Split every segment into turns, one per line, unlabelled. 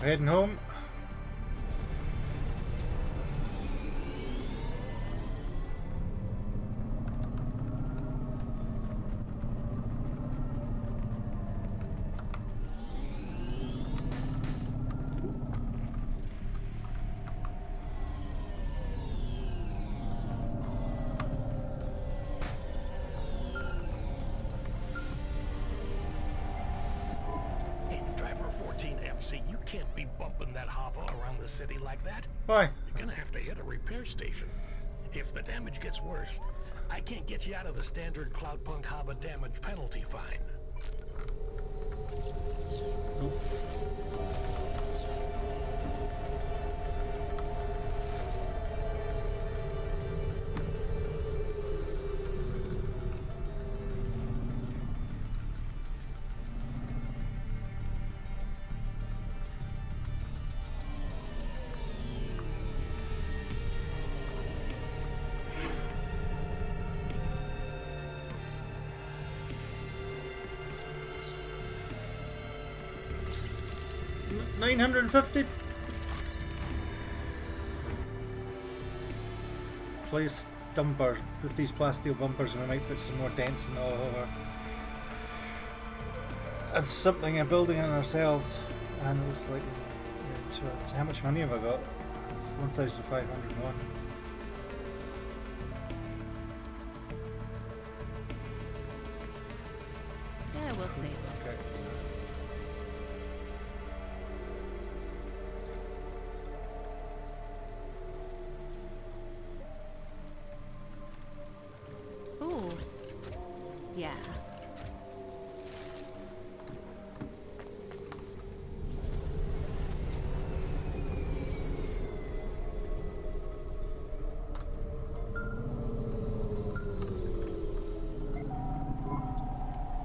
We're heading home.
You can't be bumping that Hava around the city like that.
Why?
You're gonna have to hit a repair station. If the damage gets worse, I can't get you out of the standard Cloudpunk Hava damage penalty fine.
Oop. $950. Place dumper with these plasteel bumpers, and we might put some more dents in all over. That's something a building in ourselves, and it was like, so how much money have I got? 1,501.
Yeah, we'll see.
Okay.
Ooh. Yeah.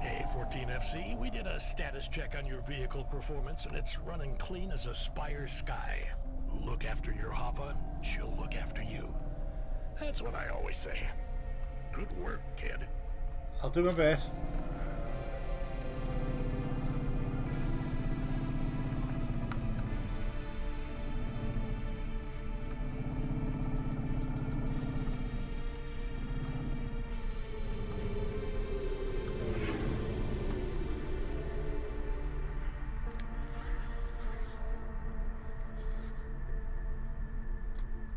Hey, 14FC, we did a status check on your vehicle performance, and it's running clean as a Spire sky. Look after your Hava, she'll look after you. That's what I always say. Good work, kid.
I'll do my best.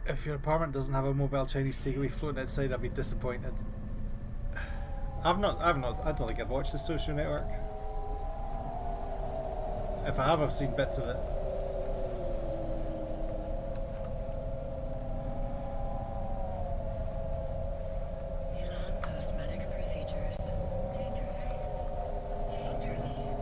If your apartment doesn't have a mobile Chinese takeaway floating outside, I'd be disappointed. I don't think I've watched the Social Network. If I have, I've seen bits of it.
Cosmetic procedures. Change your face. Change your lead.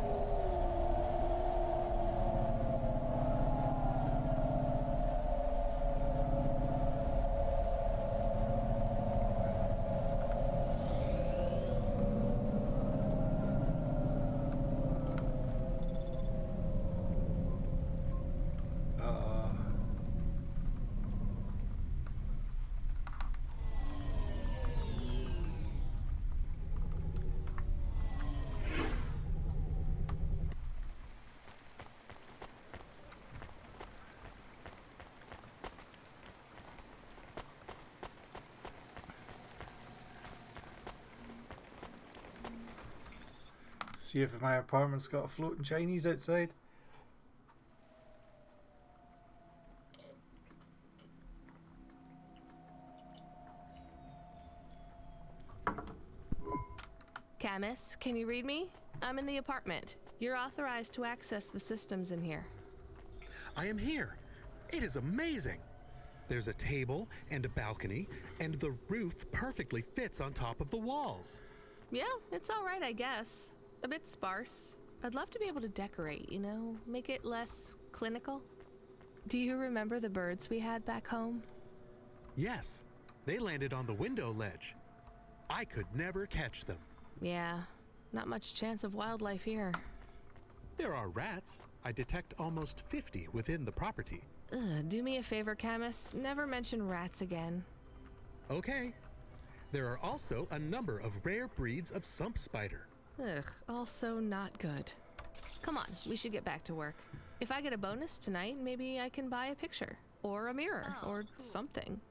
See if my apartment's got a floating Chinese outside.
Camus, can you read me? I'm in the apartment. You're authorized to access the systems in here.
I am here. It is amazing. There's a table and a balcony, and the roof perfectly fits on top of the walls.
Yeah, it's all right, I guess. A bit sparse. I'd love to be able to decorate, you know, make it less clinical. Do you remember the birds we had back home?
Yes, they landed on the window ledge. I could never catch them.
Yeah, not much chance of wildlife here.
There are rats. I detect almost 50 within the property.
Ugh, do me a favor, Camus. Never mention rats again.
Okay. There are also a number of rare breeds of sump spider.
Ugh, also not good. Come on, we should get back to work. If I get a bonus tonight, maybe I can buy a picture. Or a mirror. Or something.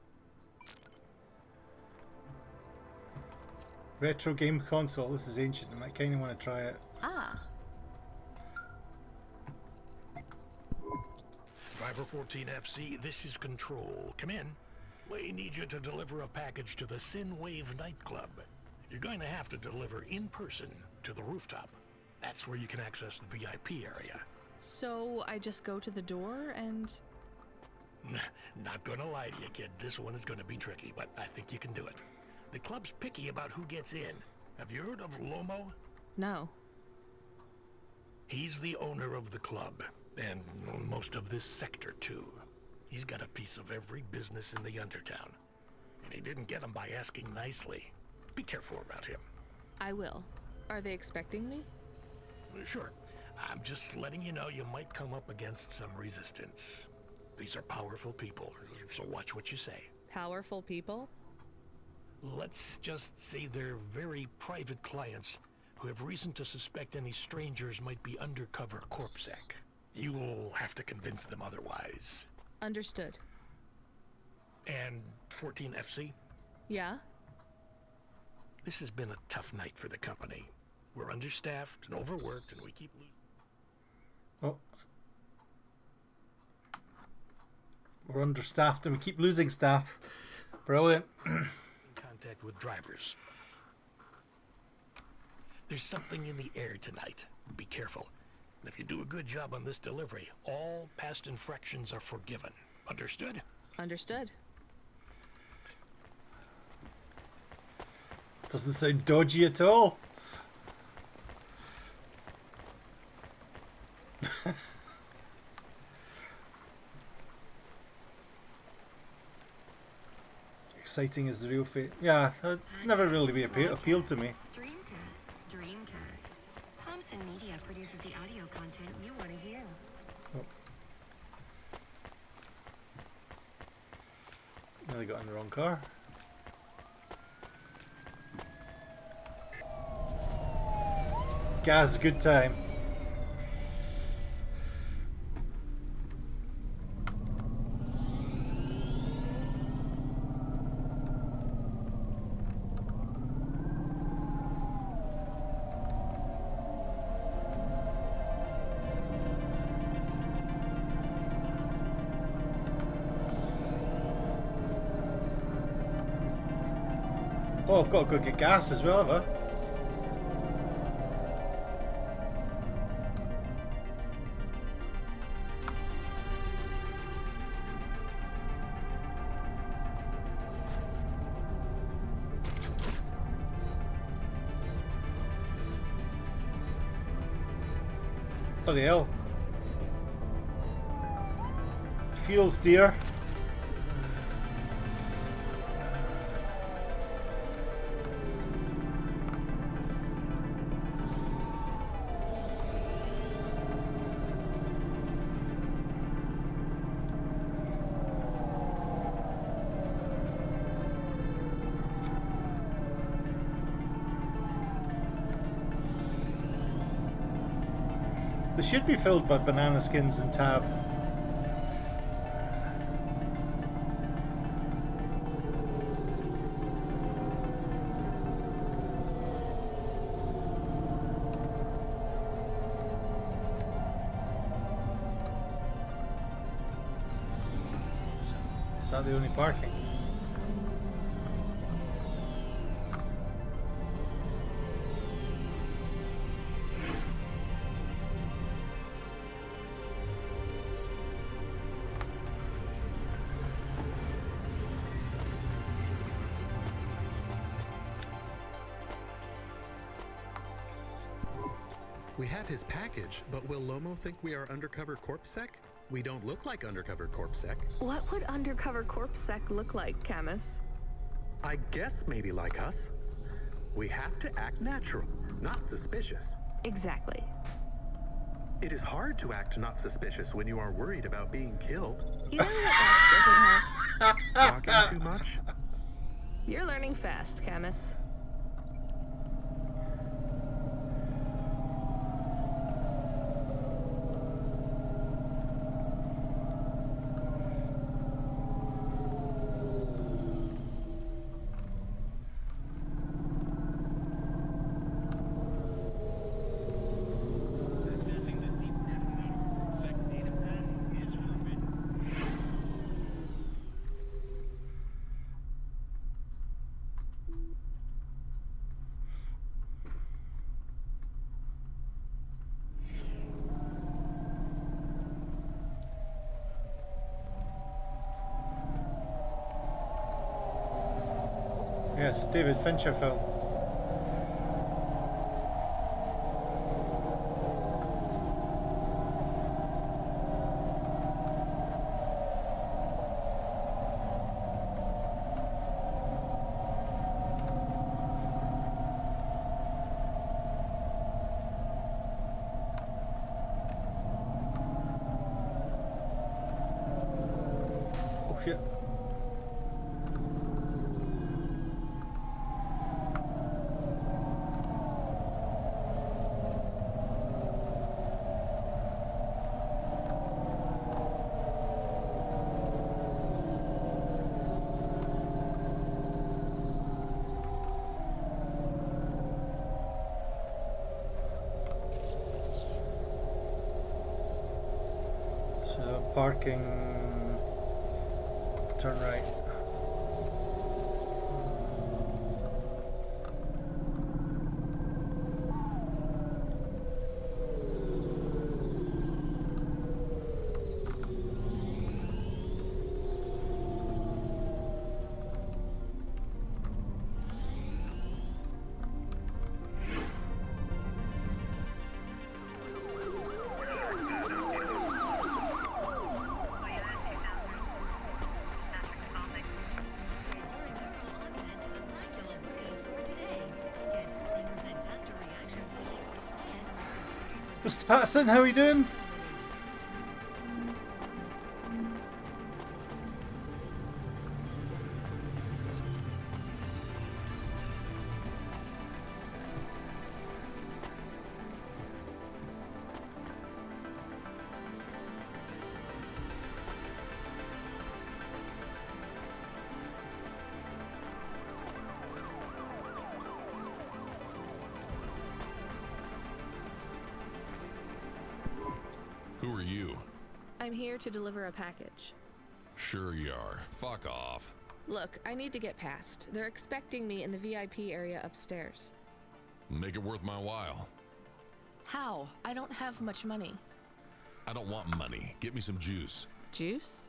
Retro game console. This is ancient. I might kind of want to try it.
Ah.
Driver 14FC, this is Control. Come in. We need you to deliver a package to the Sinwave nightclub. You're going to have to deliver in person to the rooftop. That's where you can access the VIP area.
So I just go to the door and...
Not gonna lie to you, kid. This one is gonna be tricky, but I think you can do it. The club's picky about who gets in. Have you heard of Lomo?
No.
He's the owner of the club, and most of this sector too. He's got a piece of every business in the Undertown. And he didn't get them by asking nicely. Be careful around him.
I will. Are they expecting me?
Sure. I'm just letting you know you might come up against some resistance. These are powerful people, so watch what you say.
Powerful people?
Let's just say they're very private clients who have reason to suspect any strangers might be undercover corpsec. You'll have to convince them otherwise.
Understood.
And 14FC?
Yeah?
This has been a tough night for the company. We're understaffed and overworked, and we keep losing.
Oh. We're understaffed and we keep losing staff. Brilliant.
Contact with drivers. There's something in the air tonight. Be careful. And if you do a good job on this delivery, all past infractions are forgiven. Understood?
Understood.
Doesn't sound dodgy at all. Exciting is the real fate. Yeah, it's never really been appealed to me.
Dreamcast. Thompson Media produces the audio content you want to hear.
Oh. Nearly got in the wrong car. Gas, good time. Oh, I've got to go get gas as well, have I? Bloody hell. Feels dear. They should be filled by banana skins and tab. Is that the only parking?
We have his package, but will Lomo think we are undercover corpsec? We don't look like undercover corpsec.
What would undercover corpsec look like, Camus?
I guess maybe like us. We have to act natural, not suspicious.
Exactly.
It is hard to act not suspicious when you are worried about being killed.
You know what else doesn't have?
Talking too much?
You're learning fast, Camus.
Yeah, it's a David Fincher film. Oh shit. So parking, turn right. Mr. Patterson, how are you doing?
Who are you?
I'm here to deliver a package.
Sure you are. Fuck off.
Look, I need to get past. They're expecting me in the VIP area upstairs.
Make it worth my while.
How? I don't have much money.
I don't want money. Get me some juice.
Juice?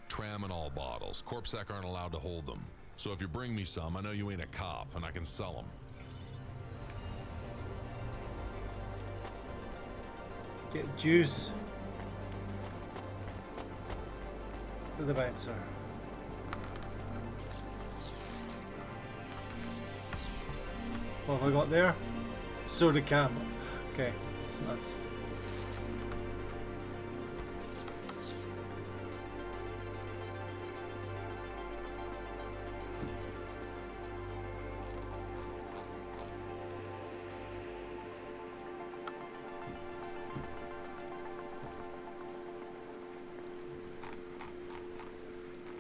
Tramadol bottles. Corpsec aren't allowed to hold them. So if you bring me some, I know you ain't a cop, and I can sell them.
Get juice for the bouncer. What have I got there? Soda can. Okay, so that's.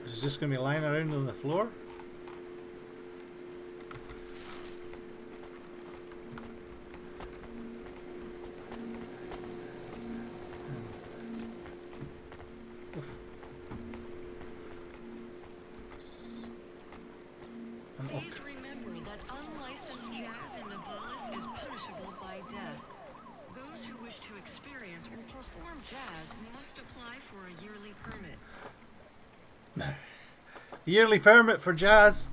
Is it just going to be lying around on the floor?
Please remember that unlicensed jazz in Navalis is punishable by death. Those who wish to experience or perform jazz must apply for a yearly permit.
Yearly permit for jazz.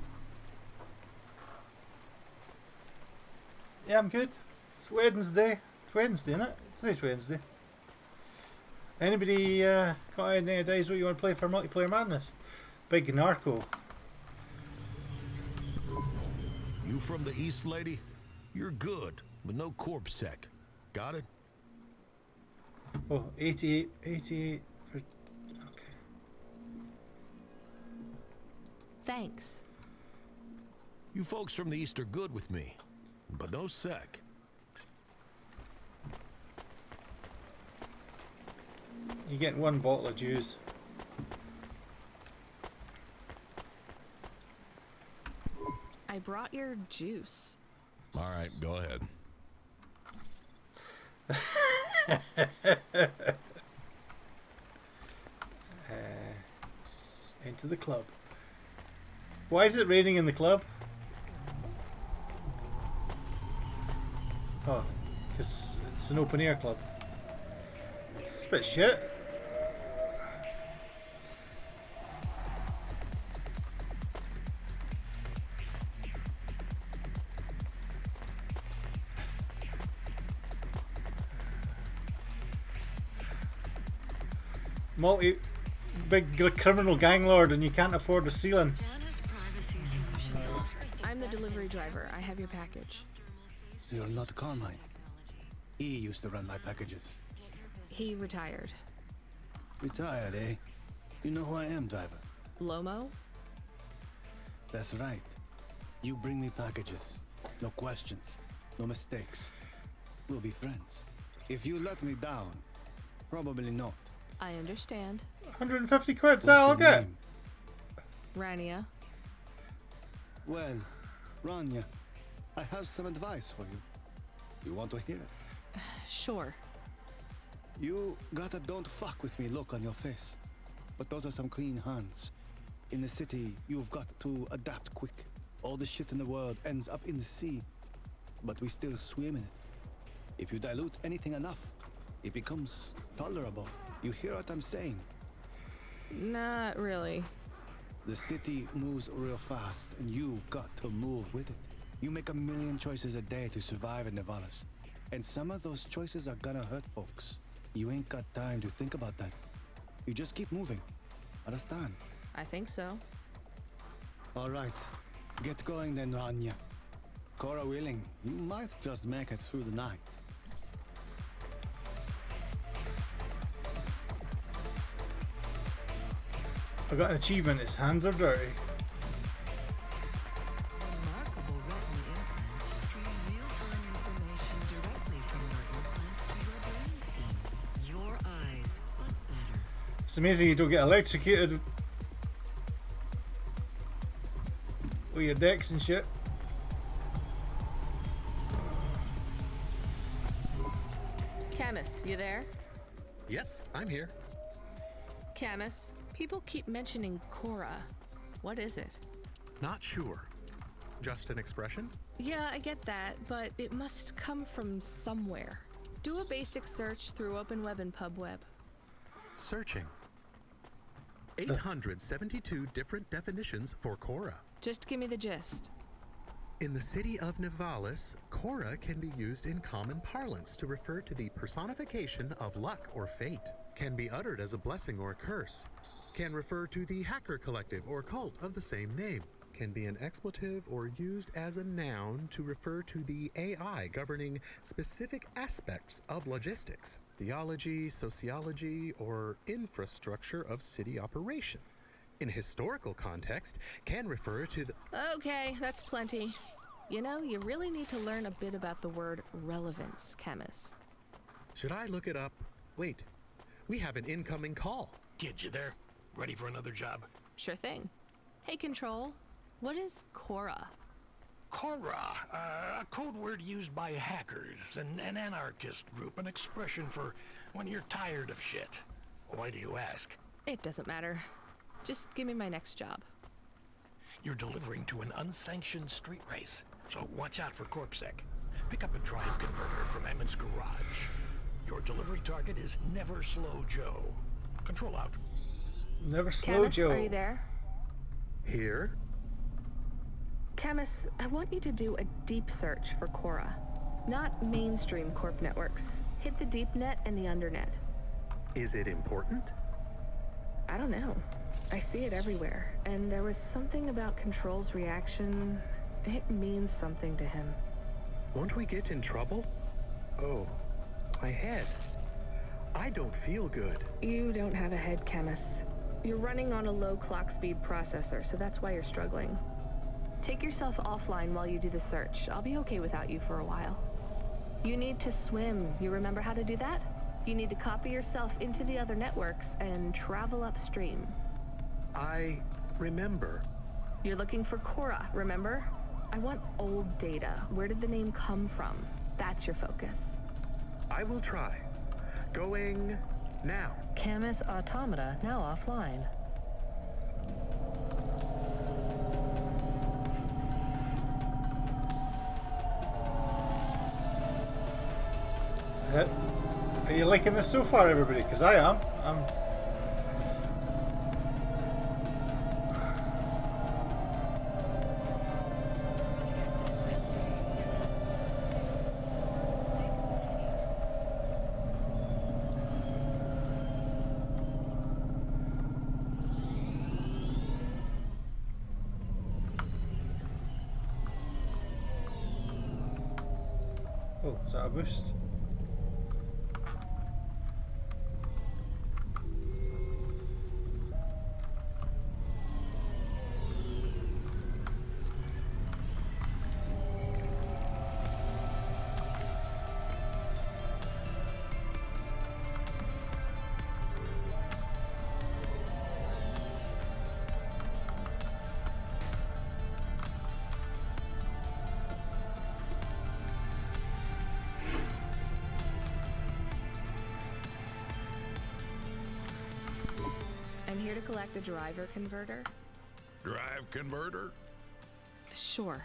Yeah, I'm good. It's Wednesday. It's Wednesday, isn't it? Today's Wednesday. Anybody got any ideas what you want to play for Multiplayer Madness? Big Narco.
You from the East, lady? You're good, but no corpsec. Got it?
Oh, 88 for... Okay.
Thanks.
You folks from the East are good with me, but no sec.
You get one bottle of juice.
I brought your juice.
All right, go ahead.
Into the club. Why is it raining in the club? Oh, because it's an open air club. It's a bit shit. big criminal gang lord and you can't afford a ceiling.
Janus Privacy Solutions offers the
I'm the
best
delivery driver. I have your package.
You're not Carmine. He used to run my packages.
He retired.
Retired, eh? You know who I am, driver.
Lomo?
That's right. You bring me packages. No questions. No mistakes. We'll be friends. If you let me down, probably not.
I understand.
150 quid,
What's
so I'll
your
get.
name?
Rania.
Well, Rania, I have some advice for you. You want to hear it?
Sure.
You got a don't fuck with me look on your face. But those are some clean hands. In the city, you've got to adapt quick. All the shit in the world ends up in the sea. But we still swim in it. If you dilute anything enough, it becomes tolerable. You hear what I'm saying?
Not really.
The city moves real fast, and you got to move with it. You make a million choices a day to survive in Nevalis. And some of those choices are gonna hurt folks. You ain't got time to think about that. You just keep moving. Understand?
I think so.
All right. Get going then, Rania. Cora willing, you might just make it through the night.
I got an achievement, his hands are dirty.
remarkable retina implants stream real-time information directly from your implants to your brainstem. Your eyes, but better.
It's amazing you don't get electrocuted with your decks and shit.
Camus, you there?
Yes, I'm here.
Camus, people keep mentioning Cora. What is it?
Not sure. Just an expression?
Yeah, I get that, but it must come from somewhere. Do a basic search through Open Web and PubWeb.
Searching. 872 different definitions for Cora.
Just give me the gist.
In the city of Nevalis, Cora can be used in common parlance to refer to the personification of luck or fate. Can be uttered as a blessing or a curse. Can refer to the hacker collective or cult of the same name. Can be an expletive or used as a noun to refer to the AI governing specific aspects of logistics, theology, sociology, or infrastructure of city operation. In historical context, can refer to the...
Okay, that's plenty. You know, you really need to learn a bit about the word relevance, Camus.
Should I look it up? Wait, we have an incoming call.
Kid, you there? Ready for another job?
Sure thing. Hey, Control, what is Cora?
Cora, a code word used by hackers, an anarchist group, an expression for when you're tired of shit. Why do you ask?
It doesn't matter. Just give me my next job.
You're delivering to an unsanctioned street race, so watch out for CorpSec. Pick up a drive converter from Emmett's garage. Your delivery target is Never Slow Joe. Control out.
Never slow
Camus,
Joe.
are you there?
Here?
Camus, I want you to do a deep search for Cora. Not mainstream corp networks. Hit the deep net and the undernet.
Is it important?
I don't know. I see it everywhere, and there was something about Control's reaction. It means something to him.
Won't we get in trouble? Oh, my head. I don't feel good.
You don't have a head, Camus. You're running on a low clock speed processor, so that's why you're struggling. Take yourself offline while you do the search. I'll be okay without you for a while. You need to swim. You remember how to do that? You need to copy yourself into the other networks and travel upstream.
I remember.
You're looking for Cora, remember? I want old data. Where did the name come from? That's your focus.
I will try. Going now.
Camus Automata now offline.
Are you liking this so far, everybody? Because I am. Is that a boost?
I'm here to collect a driver converter.
Drive converter?
Sure.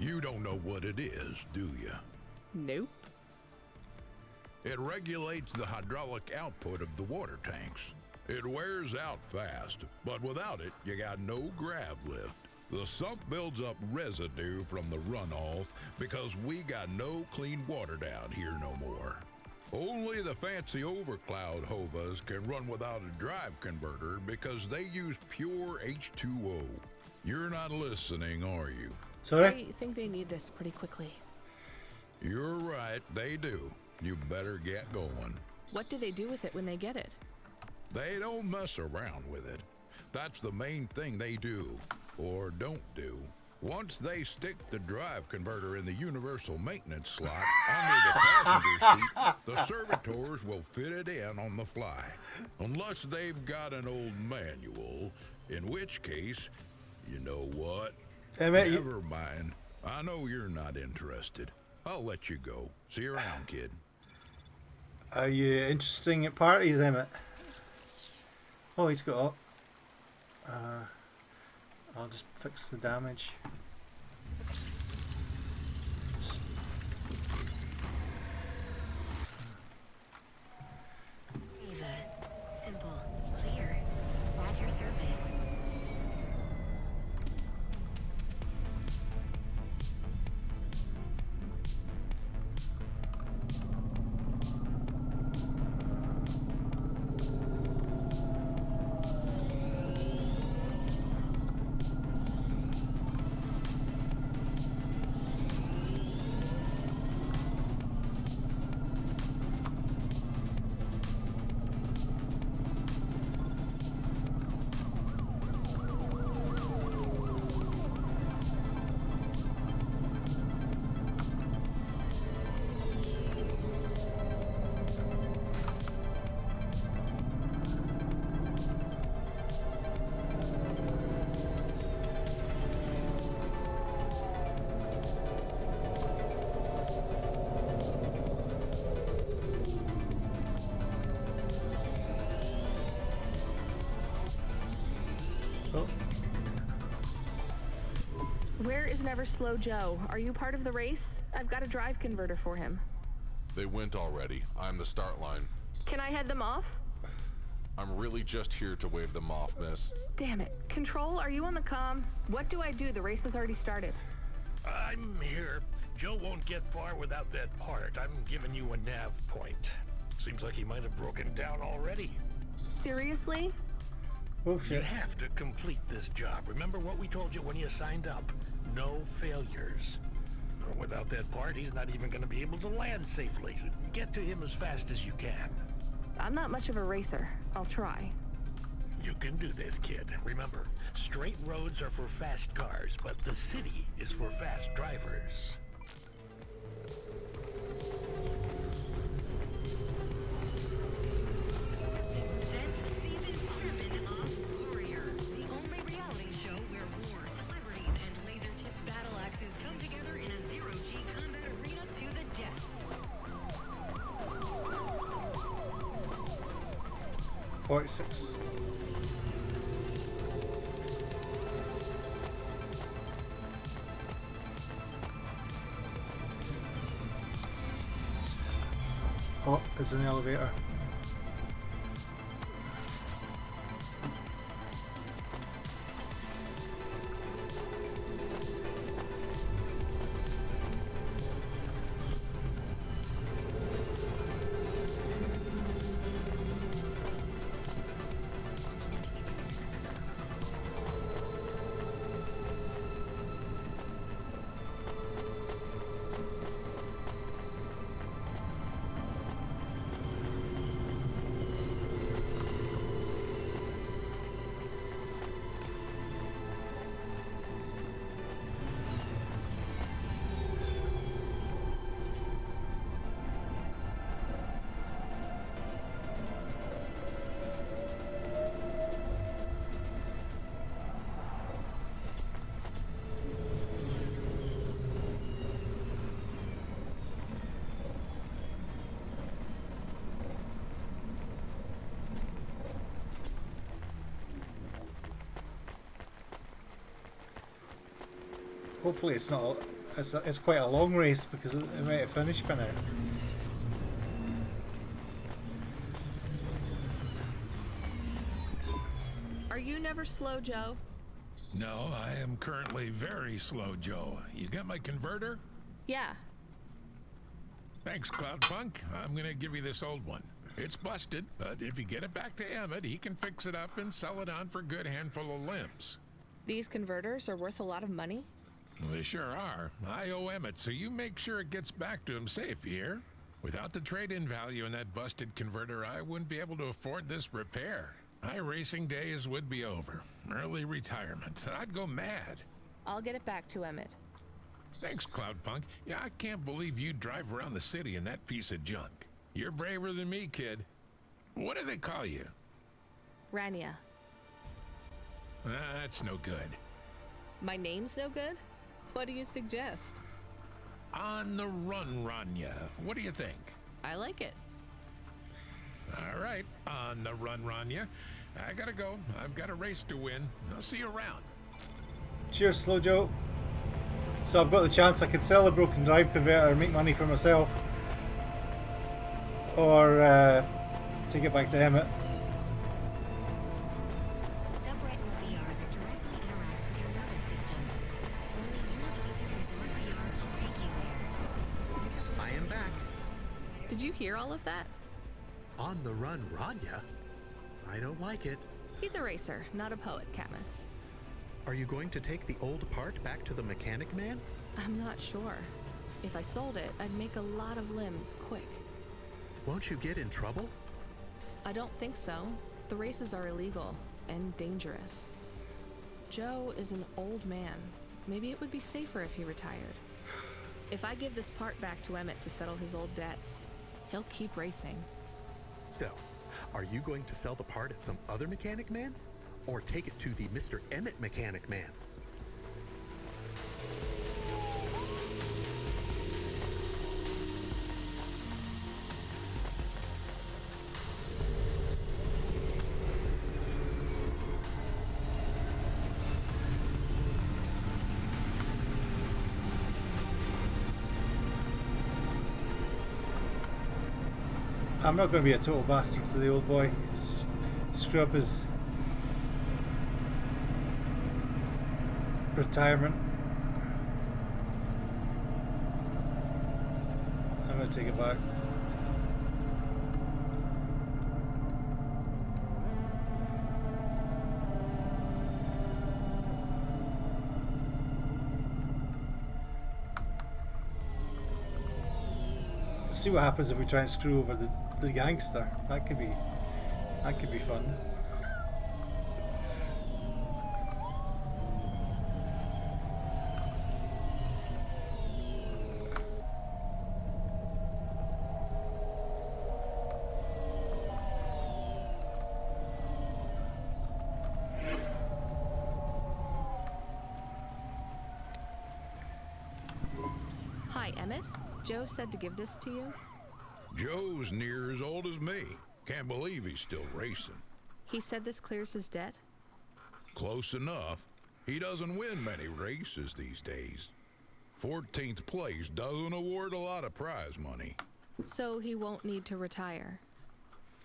You don't know what it is, do you?
Nope.
It regulates the hydraulic output of the water tanks. It wears out fast, but without it, you got no grav lift. The sump builds up residue from the runoff because we got no clean water down here no more. Only the fancy overcloud hovas can run without a drive converter because they use pure H2O. You're not listening, are you?
Sorry?
I think they need this pretty quickly.
You're right, they do. You better get going.
What do they do with it when they get it?
They don't mess around with it. That's the main thing they do, or don't do. Once they stick the drive converter in the universal maintenance slot under the passenger seat, the servitors will fit it in on the fly. Unless they've got an old manual, in which case, you know what? Never mind. I know you're not interested. I'll let you go. See you around, kid.
Are you interesting at parties, Emmett? Oh, he's got up. I'll just fix the damage.
Simple, clear, at your service.
Where is Never Slow Joe? Are you part of the race? I've got a drive converter for him.
They went already. I'm the start line.
Can I head them off?
I'm really just here to wave them off, miss.
Damn it. Control, are you on the comm? What do I do? The race has already started.
I'm here. Joe won't get far without that part. I'm giving you a nav point. Seems like he might have broken down already.
Seriously?
Oh
You
shit.
have to complete this job. Remember what we told you when you signed up? No failures. Without that part, he's not even going to be able to land safely. Get to him as fast as you can.
I'm not much of a racer. I'll try.
You can do this, kid. Remember, straight roads are for fast cars, but the city is for fast drivers.
That's season 7 of Warrior, the only reality show where war, celebrities, and laser-tipped battle axes come together in a zero-G combat arena to the death.
46. Oh, there's an elevator. Hopefully it's not. It's quite a long race because it might have finished by now.
Are you never slow, Joe?
No, I am currently very slow, Joe. You got my converter?
Yeah.
Thanks, Cloudpunk. I'm gonna give you this old one. It's busted, but if you get it back to Emmett, he can fix it up and sell it on for a good handful of limbs.
These converters are worth a lot of money?
They sure are. I owe Emmett, so you make sure it gets back to him safe, you hear? Without the trade-in value in that busted converter, I wouldn't be able to afford this repair. My racing days would be over. Early retirement. I'd go mad.
I'll get it back to Emmett.
Thanks, Cloudpunk. Yeah, I can't believe you drive around the city in that piece of junk. You're braver than me, kid. What do they call you?
Rania.
That's no good.
My name's no good? What do you suggest?
On the run, Rania. What do you think?
I like it.
All right, on the run, Rania. I gotta go. I've got a race to win. I'll see you around.
Cheers, Slow Joe. So I've got the chance I could sell the broken drive converter and make money for myself. Or take it back to Emmett.
Subretinal VR that directly interacts with your nervous system. Only Univision's Resort VR can take you there.
I am back.
Did you hear all of that?
On the run, Rania. I don't like it.
He's a racer, not a poet, Camus.
Are you going to take the old part back to the mechanic man?
I'm not sure. If I sold it, I'd make a lot of limbs quick.
Won't you get in trouble?
I don't think so. The races are illegal and dangerous. Joe is an old man. Maybe it would be safer if he retired. If I give this part back to Emmett to settle his old debts, he'll keep racing.
So, are you going to sell the part at some other mechanic man? Or take it to the Mr. Emmett mechanic man?
I'm not going to be a total bastard to the old boy. Screw up his retirement. I'm going to take it back. See what happens if we try and screw over the gangster. That could be fun.
Hi, Emmett. Joe said to give this to you.
Joe's near as old as me. Can't believe he's still racing.
He said this clears his debt.
Close enough. He doesn't win many races these days. 14th place doesn't award a lot of prize money.
So he won't need to retire.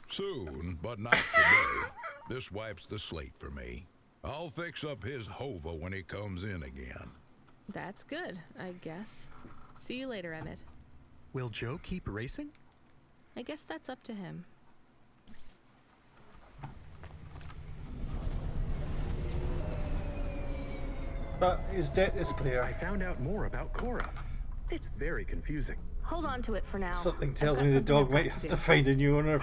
Soon, but not today. This wipes the slate for me. I'll fix up his hova when he comes in again.
That's good, I guess. See you later, Emmett.
Will Joe keep racing?
I guess that's up to him.
But his debt is clear.
I found out more about Cora. It's very confusing.
Hold on to it for now.
Something
I've
tells
got
me the
something
dog
I've got
might
to
have
do.
to find a new owner.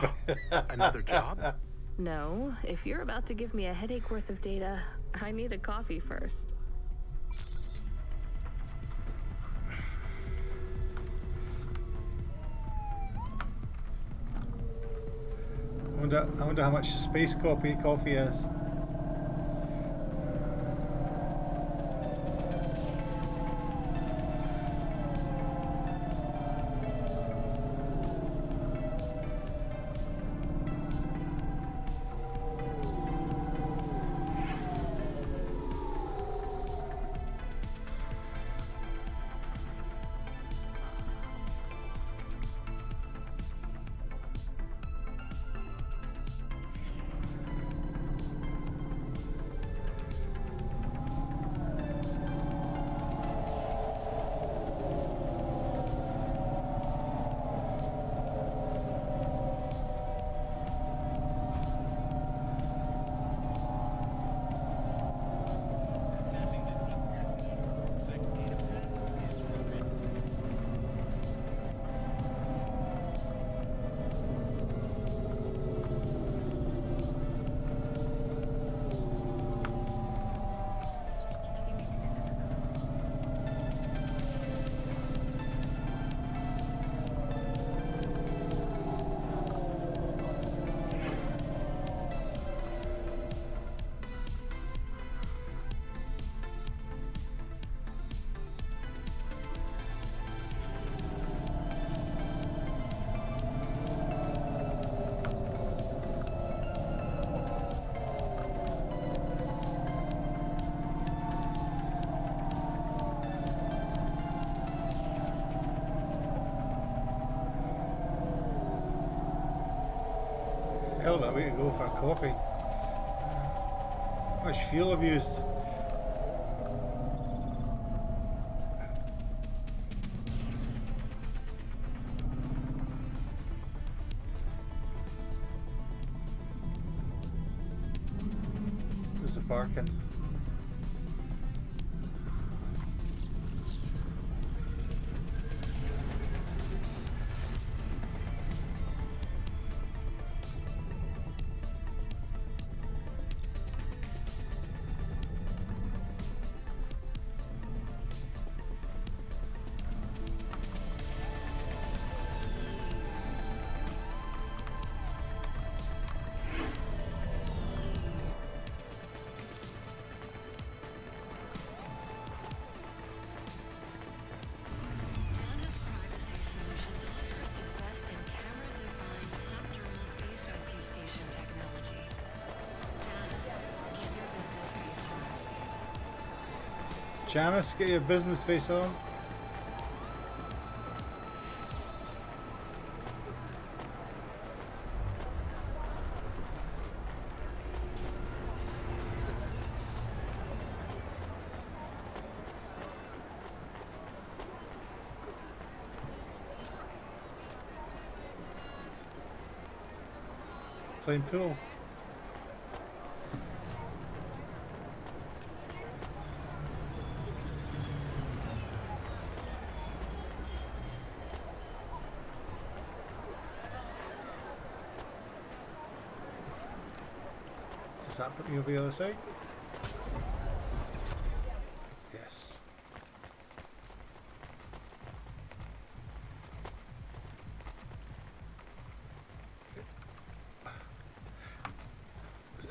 Another job?
No, if you're about to give me a headache worth of data, I need a coffee first.
I wonder how much space coffee is. hell of a way to go for a coffee. How much fuel I've used. Where's the parking?
Honda's Privacy Solutions offers the best in camera-defined subdermal face obfuscation technology. Janice, get your business face on.
Janice, get your business face on. Playing pool. Does that put me over the other side? Yes.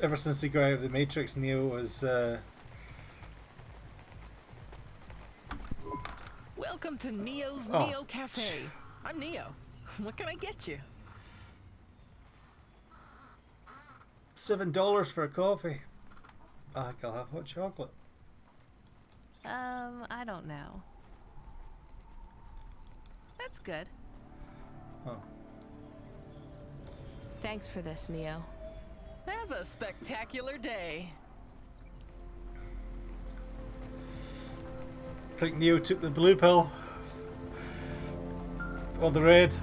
Ever since he got out of the Matrix, Neo was
Welcome to Neo's
Oh.
Neo Cafe. I'm Neo. What can I get you?
$7 for a coffee. I think I'll have hot chocolate.
I don't know. That's good.
Oh.
Thanks for this, Neo.
Have a spectacular day.
I think Neo took the blue pill. Or the red.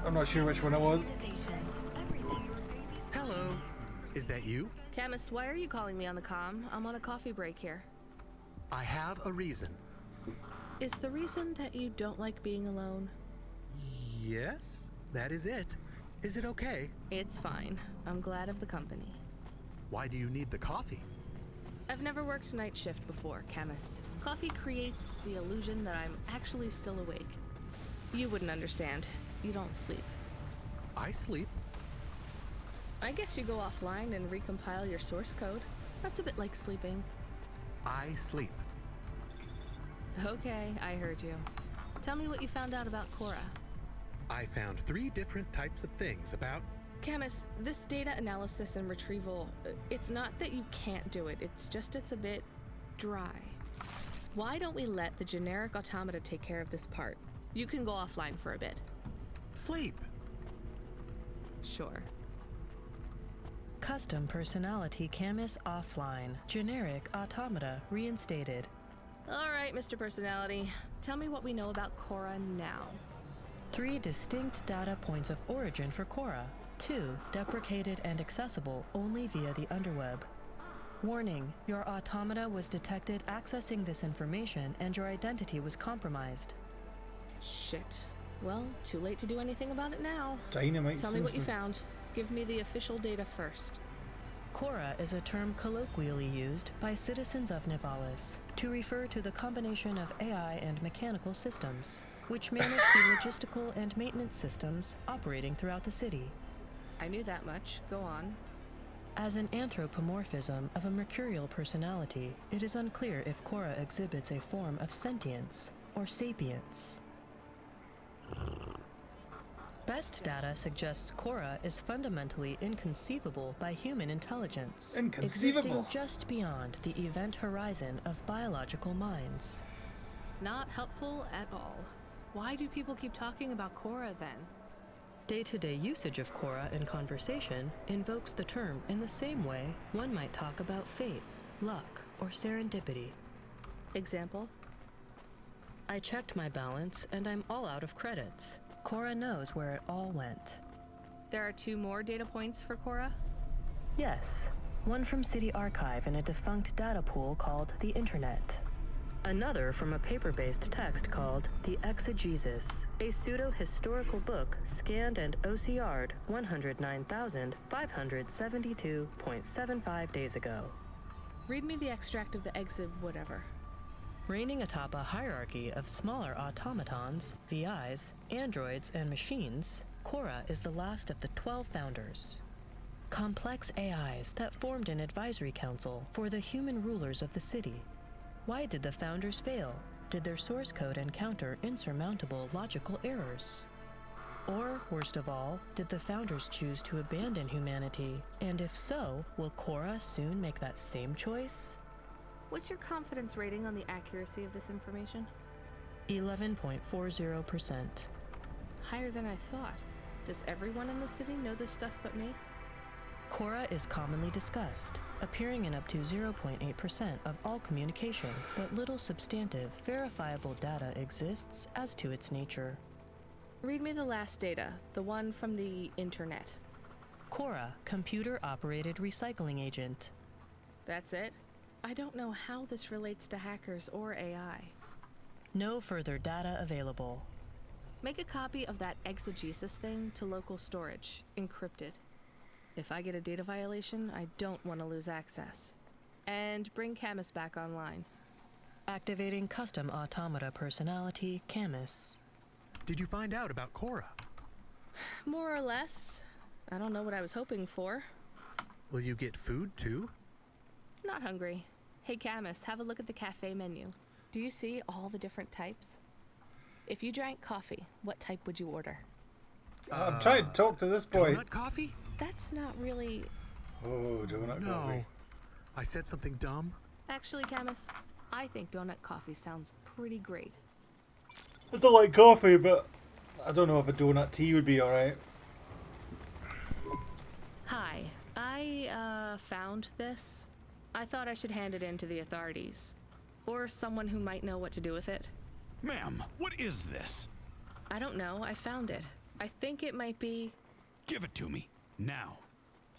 I'm not sure which one it was.
Hello. Is that you?
Camus, why are you calling me on the comm? I'm on a coffee break here.
I have a reason.
Is the reason that you don't like being alone?
Yes, that is it. Is it okay?
It's fine. I'm glad of the company.
Why do you need the coffee?
I've never worked night shift before, Camus. Coffee creates the illusion that I'm actually still awake. You wouldn't understand. You don't sleep.
I sleep.
I guess you go offline and recompile your source code. That's a bit like sleeping.
I sleep.
Okay, I heard you. Tell me what you found out about Cora.
I found 3 different types of things about...
Camus, this data analysis and retrieval, it's not that you can't do it, it's just it's a bit dry. Why don't we let the generic automata take care of this part? You can go offline for a bit.
Sleep.
Sure.
Custom personality Camus offline. Generic automata reinstated.
All right, Mr. Personality. Tell me what we know about Cora now.
3 distinct data points of origin for Cora. 2 deprecated and accessible only via the underweb. Warning, your automata was detected accessing this information and your identity was compromised.
Shit. Well, too late to do anything about it now.
Dynamite
Tell me what you
Simpson.
found. Give me the official data first.
Cora is a term colloquially used by citizens of Nivalis to refer to the combination of AI and mechanical systems, which manage the logistical and maintenance systems operating throughout the city.
I knew that much. Go on.
As an anthropomorphism of a mercurial personality, it is unclear if Cora exhibits a form of sentience or sapience. Best data suggests Cora is fundamentally inconceivable by human intelligence,
Inconceivable.
existing just beyond the event horizon of biological minds.
Not helpful at all. Why do people keep talking about Cora then?
Day-to-day usage of Cora in conversation invokes the term in the same way one might talk about fate, luck, or serendipity.
Example?
I checked my balance and I'm all out of credits. Cora knows where it all went.
There are 2 more data points for Cora?
Yes, one from City Archive in a defunct data pool called the Internet. Another from a paper-based text called The Exegesis, a pseudo-historical book scanned and OCR'd 109,572.75 days ago.
Read me the extract of the exib whatever.
Reigning atop a hierarchy of smaller automatons, VIs, androids, and machines, Cora is the last of the 12 founders. Complex AIs that formed an advisory council for the human rulers of the city. Why did the founders fail? Did their source code encounter insurmountable logical errors? Or, worst of all, did the founders choose to abandon humanity? And if so, will Cora soon make that same choice?
What's your confidence rating on the accuracy of this information?
11.40%.
Higher than I thought. Does everyone in the city know this stuff but me?
Cora is commonly discussed, appearing in up to 0.8% of all communication, but little substantive, verifiable data exists as to its nature.
Read me the last data, the one from the Internet.
Cora, computer-operated recycling agent.
That's it? I don't know how this relates to hackers or AI.
No further data available.
Make a copy of that exegesis thing to local storage, encrypted. If I get a data violation, I don't want to lose access. And bring Camus back online.
Activating custom automata personality, Camus.
Did you find out about Cora?
More or less. I don't know what I was hoping for.
Will you get food too?
Not hungry. Hey Camus, have a look at the cafe menu. Do you see all the different types? If you drank coffee, what type would you order?
I'm trying to talk to this boy.
Donut coffee?
That's not really...
Oh, donut coffee.
No. I said something dumb?
Actually, Camus, I think donut coffee sounds pretty great.
I don't like coffee, but I don't know if a donut tea would be alright.
Hi, I found this. I thought I should hand it in to the authorities. Or someone who might know what to do with it.
Ma'am, what is this?
I don't know, I found it. I think it might be...
Give it to me, now.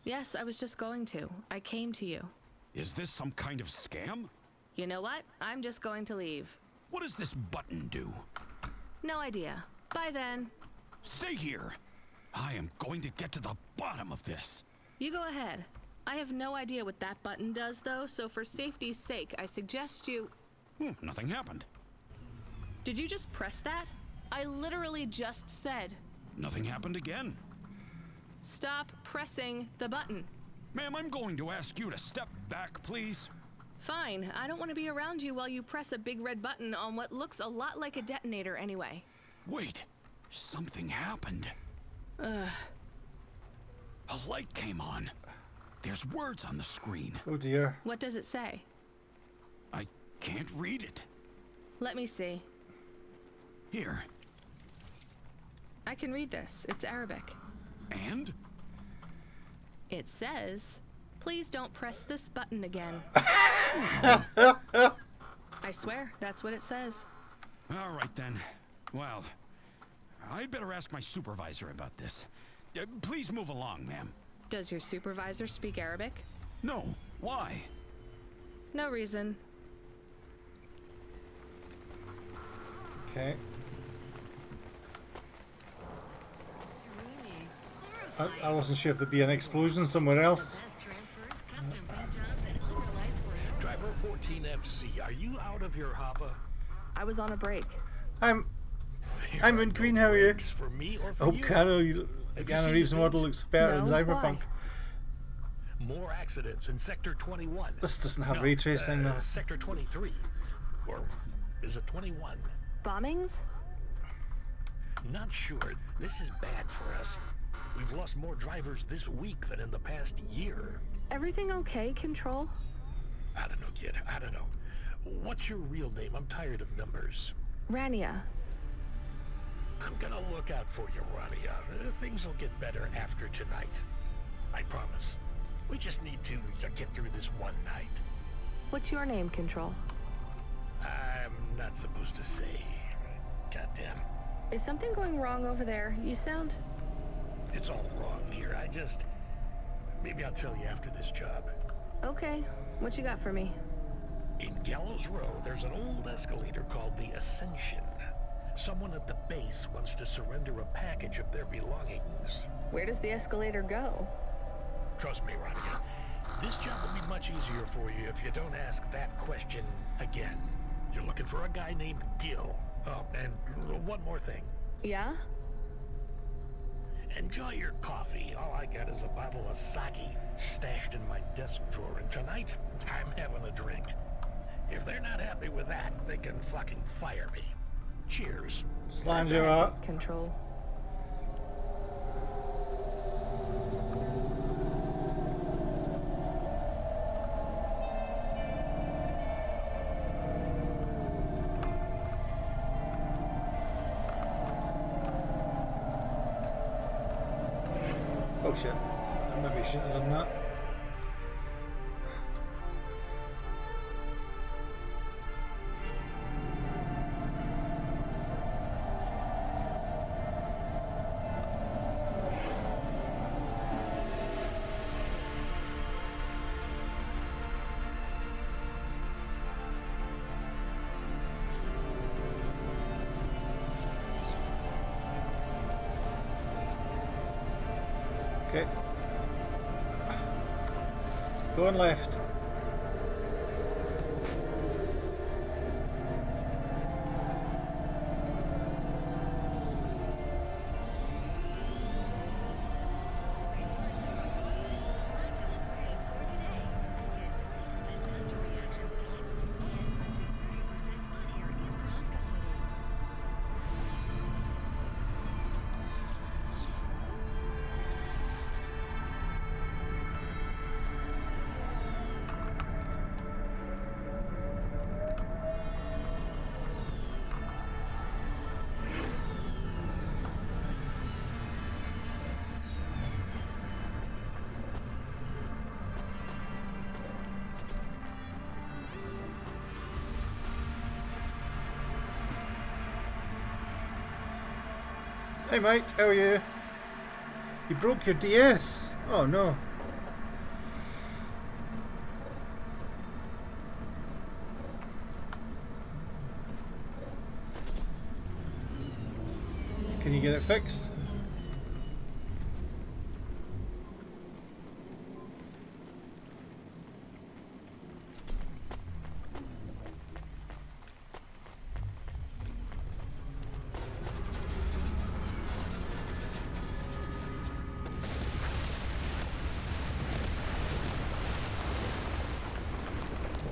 Yes, I was just going to. I came to you.
Is this some kind of scam?
You know what? I'm just going to leave.
What does this button do?
No idea. Bye then.
Stay here. I am going to get to the bottom of this.
You go ahead. I have no idea what that button does, though, so for safety's sake, I suggest you...
Nothing happened.
Did you just press that? I literally just said...
Nothing happened again.
Stop pressing the button.
Ma'am, I'm going to ask you to step back, please.
Fine. I don't want to be around you while you press a big red button on what looks a lot like a detonator anyway.
Wait. Something happened.
Ugh.
A light came on. There's words on the screen.
Oh dear.
What does it say?
I can't read it.
Let me see.
Here.
I can read this. It's Arabic.
And?
It says, please don't press this button again. I swear, that's what it says.
All right then. Well, I'd better ask my supervisor about this. Please move along, ma'am.
Does your supervisor speak Arabic?
No. Why?
No reason.
Okay. I wasn't sure if there'd be an explosion somewhere else.
Driver 14FC, are you out of your hopper?
I was on a break.
I'm in Green. How are you?
For me or for
Oh,
you?
Keanu Reeves' model looks better in
No,
Cyberpunk.
More accidents in Sector 21.
This doesn't have ray tracing though.
Sector 23. Or is it 21?
Bombings?
Not sure. This is bad for us. We've lost more drivers this week than in the past year.
Everything okay, Control?
I don't know, kid. I don't know. What's your real name? I'm tired of numbers.
Rania.
I'm gonna look out for you, Rania. Things will get better after tonight. I promise. We just need to get through this one night.
What's your name, Control?
I'm not supposed to say. Goddamn.
Is something going wrong over there? You sound...
It's all wrong here. Maybe I'll tell you after this job.
Okay. What you got for me?
In Gallows Row, there's an old escalator called the Ascension. Someone at the base wants to surrender a package of their belongings.
Where does the escalator go?
Trust me, Rania. This job will be much easier for you if you don't ask that question again. You're looking for a guy named Gil. Oh, and one more thing.
Yeah?
Enjoy your coffee. All I got is a bottle of sake stashed in my desk drawer, and tonight, I'm having a drink. If they're not happy with that, they can fucking fire me. Cheers.
Slammed you up.
Control.
Oh shit. Maybe I shouldn't have done that. Okay. Going left. Hey Mike, how are you? You broke your DS? Oh no. Can you get it fixed?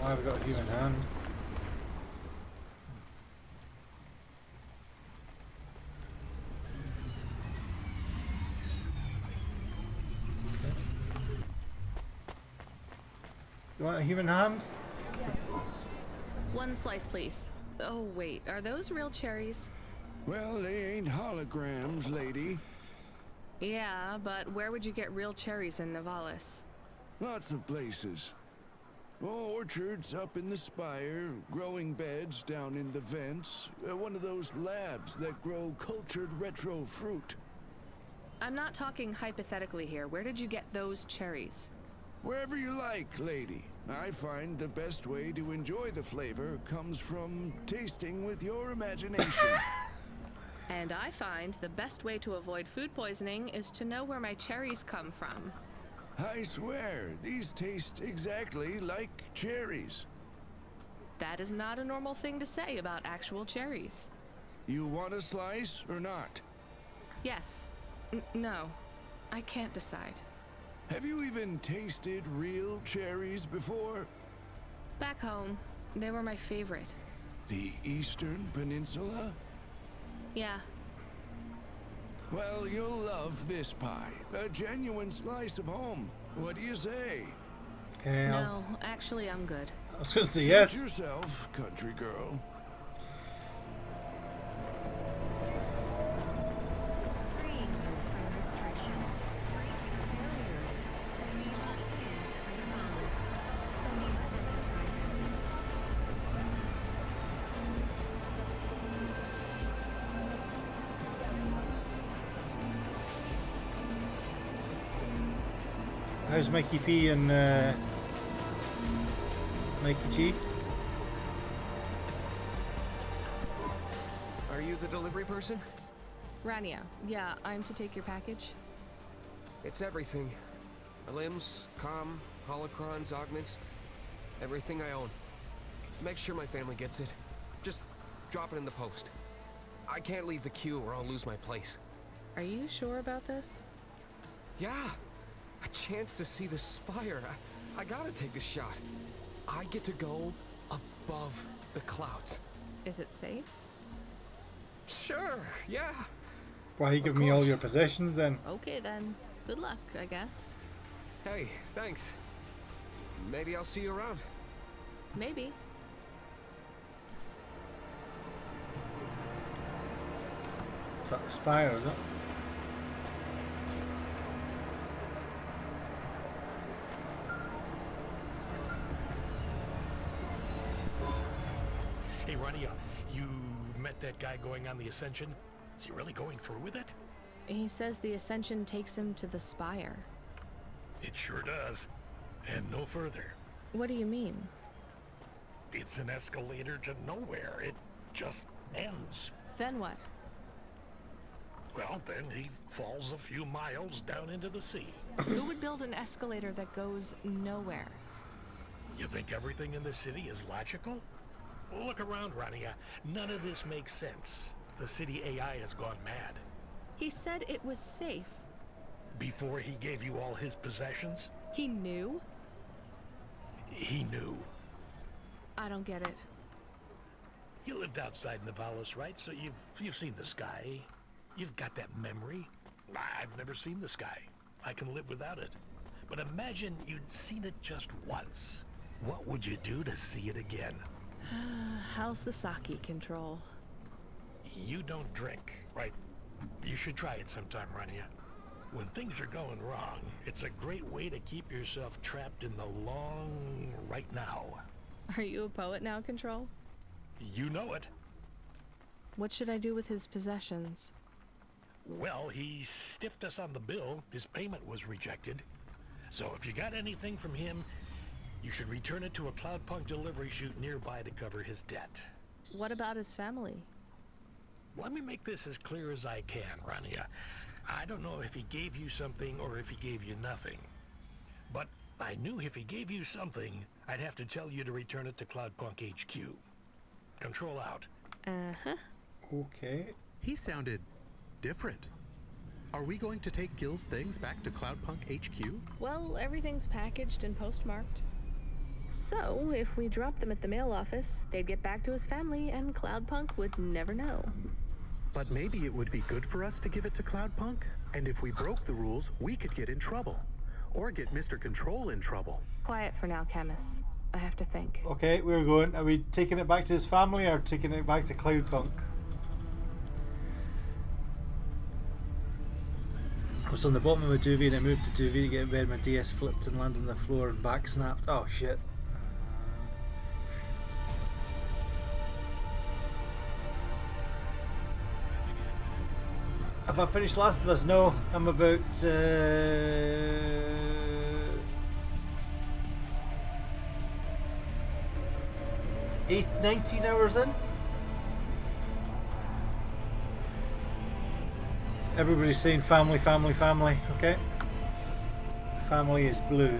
I've got a human hand. Okay. You want a human hand?
One slice, please. Oh, wait. Are those real cherries?
Well, they ain't holograms, lady.
Yeah, but where would you get real cherries in Nivalis?
Lots of places. Orchards up in the spire, growing beds down in the vents, one of those labs that grow cultured retro fruit.
I'm not talking hypothetically here. Where did you get those cherries?
Wherever you like, lady. I find the best way to enjoy the flavor comes from tasting with your imagination.
And I find the best way to avoid food poisoning is to know where my cherries come from.
I swear, these taste exactly like cherries.
That is not a normal thing to say about actual cherries.
You want a slice or not?
Yes. No. I can't decide.
Have you even tasted real cherries before?
Back home, they were my favorite.
The Eastern Peninsula?
Yeah.
Well, you'll love this pie. A genuine slice of home. What do you say?
Okay.
No, actually, I'm good.
I was going to say yes.
Suit yourself, country girl.
How's Mikey P and Mikey G?
Are you the delivery person?
Rania, yeah, I'm to take your package.
It's everything. Limbs, comm, holocrons, augments. Everything I own. Make sure my family gets it. Just drop it in the post. I can't leave the queue or I'll lose my place.
Are you sure about this?
Yeah! A chance to see the spire. I gotta take a shot. I get to go above the clouds.
Is it safe?
Sure, yeah.
Why you give me all your possessions then?
Okay then. Good luck, I guess.
Hey, thanks. Maybe I'll see you around.
Maybe.
Is that the spire, is it?
Hey, Rania, you met that guy going on the Ascension? Is he really going through with it?
He says the Ascension takes him to the spire.
It sure does. And no further.
What do you mean?
It's an escalator to nowhere. It just ends.
Then what?
Well, then he falls a few miles down into the sea.
Who would build an escalator that goes nowhere?
You think everything in the city is logical? Look around, Rania. None of this makes sense. The city AI has gone mad.
He said it was safe.
Before he gave you all his possessions?
He knew?
He knew.
I don't get it.
You lived outside Nivalis, right? So you've seen the sky. You've got that memory. I've never seen the sky. I can live without it. But imagine you'd seen it just once. What would you do to see it again?
How's the sake control?
You don't drink, right? You should try it sometime, Rania. When things are going wrong, it's a great way to keep yourself trapped in the long right now.
Are you a poet now, Control?
You know it.
What should I do with his possessions?
Well, he stiffed us on the bill. His payment was rejected. So if you got anything from him, you should return it to a Cloudpunk delivery chute nearby to cover his debt.
What about his family?
Let me make this as clear as I can, Rania. I don't know if he gave you something or if he gave you nothing. But I knew if he gave you something, I'd have to tell you to return it to Cloudpunk HQ. Control out.
Uh-huh.
Okay.
He sounded different. Are we going to take Gil's things back to Cloudpunk HQ?
Well, everything's packaged and postmarked. So, if we drop them at the mail office, they'd get back to his family and Cloudpunk would never know.
But maybe it would be good for us to give it to Cloudpunk? And if we broke the rules, we could get in trouble. Or get Mr. Control in trouble.
Quiet for now, Camus. I have to think.
Okay, we're going. Are we taking it back to his family or taking it back to Cloudpunk? I was on the bottom of my duvet and I moved the duvet to get in bed. My DS flipped and landed on the floor and back snapped. Oh shit. Have I finished Last of Us? No, I'm about 19 hours in. Everybody's saying family, family, family. Okay. Family is blue.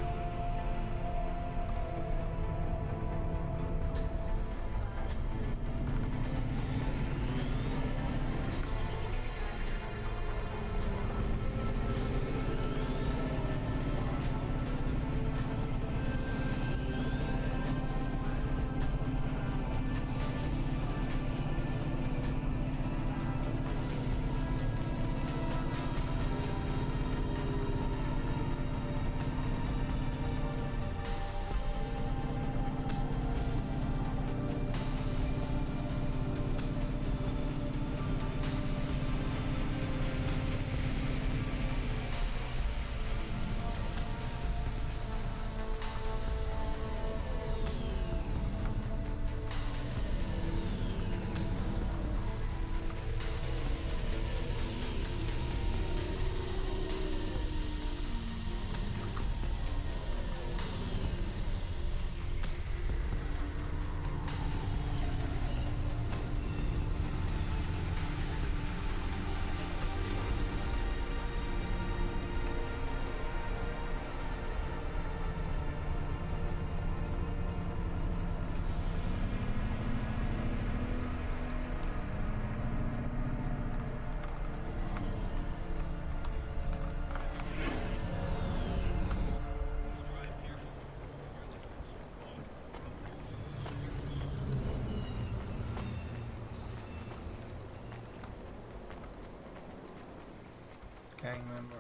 gang member.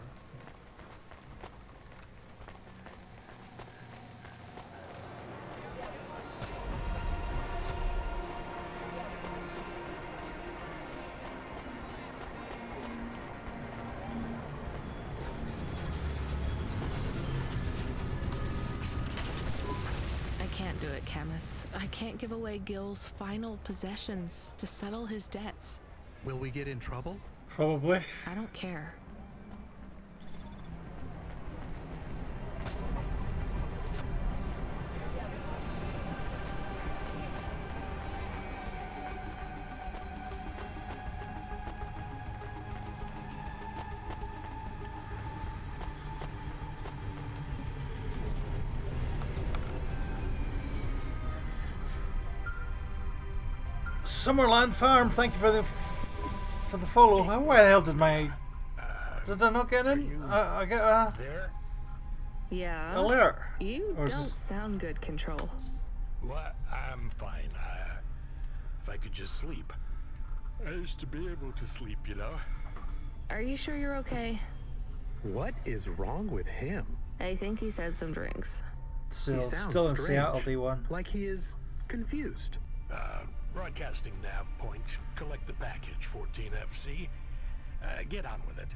I can't do it, Camus. I can't give away Gil's final possessions to settle his debts.
Will we get in trouble?
Probably.
I don't care.
Summerland Farm, thank you for the follow. Why the hell did I not get in? I get a
There?
Yeah?
alert.
You
Or
don't
is this-
sound good, Control.
What? I'm fine. If I could just sleep. I used to be able to sleep, you know.
Are you sure you're okay?
What is wrong with him?
I think he said some drinks.
Still,
He sounds
still in
strange,
Seattle, D1.
like he is confused.
Broadcasting nav point. Collect the package, 14FC. Get on with it.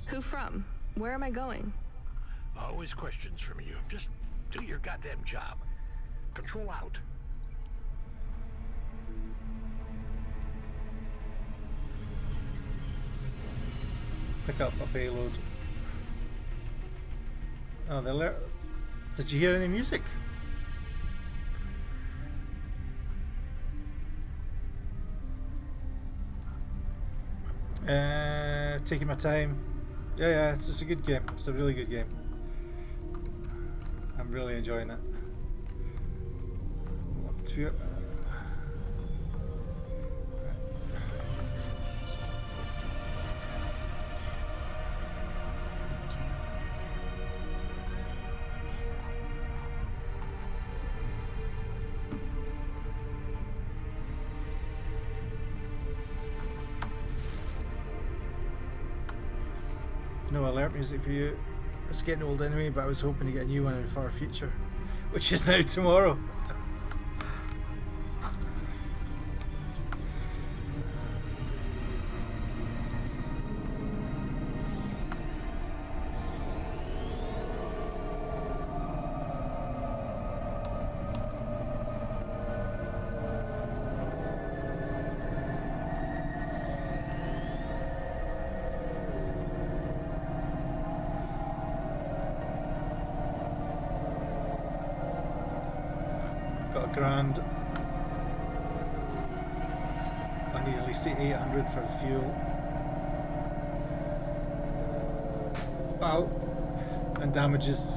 Who from? Where am I going?
Always questions from you. Just do your goddamn job. Control out.
Pick up a payload. Oh, the alert. Did you hear any music? Taking my time. Yeah, it's a good game. It's a really good game. I'm really enjoying it. No alert music for you. It's getting old anyway, but I was hoping to get a new one in the far future, which is now tomorrow. Got a grand. I need at least 800 for the fuel. Wow. And damages.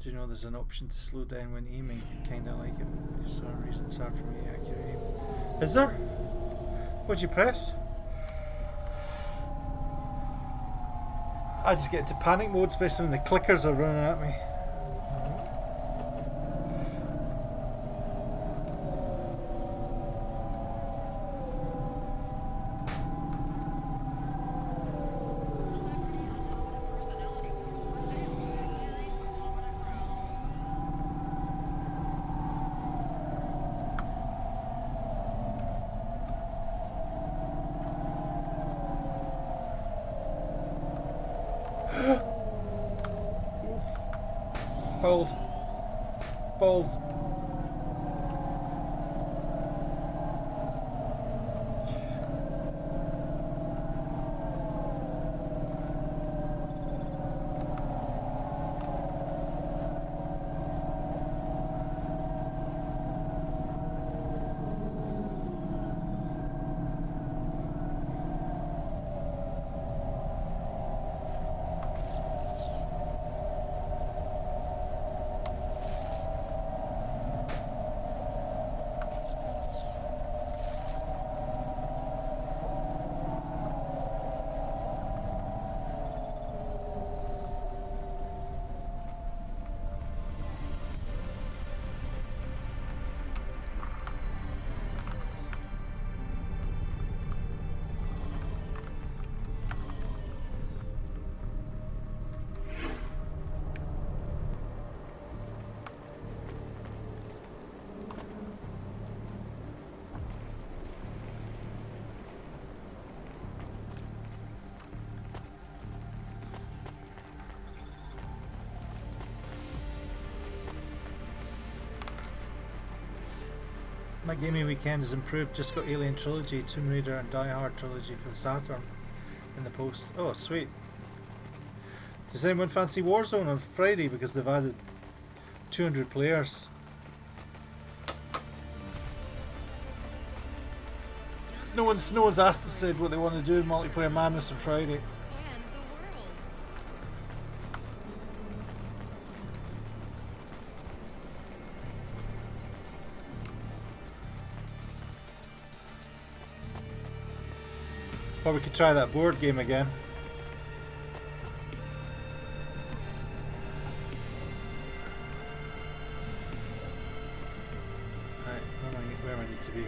Do you know there's an option to slow down when aiming? Kinda like it. For some reason it's hard for me to accurate aim. Is there? What'd you press? I just get into panic mode, especially when the clickers are running at me. Balls. Balls. My gaming weekend is improved. Just got Alien Trilogy, Tomb Raider, and Die Hard Trilogy for the Saturn in the post. Oh, sweet. Does anyone fancy Warzone on Friday because they've added 200 players? No one's asked to say what they want to do in Multiplayer Madness on Friday. Or we could try that board game again. Alright, where am I need to be?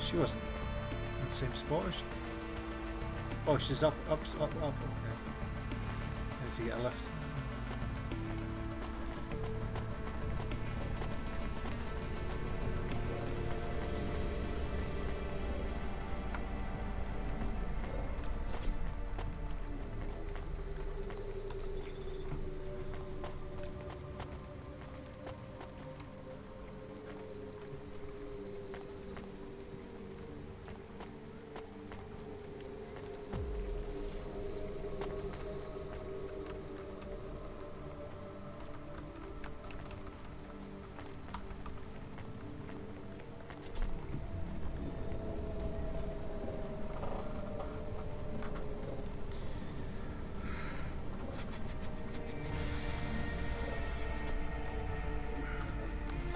She wasn't in the same spot, is she? Oh, she's up, okay. Need to get a lift.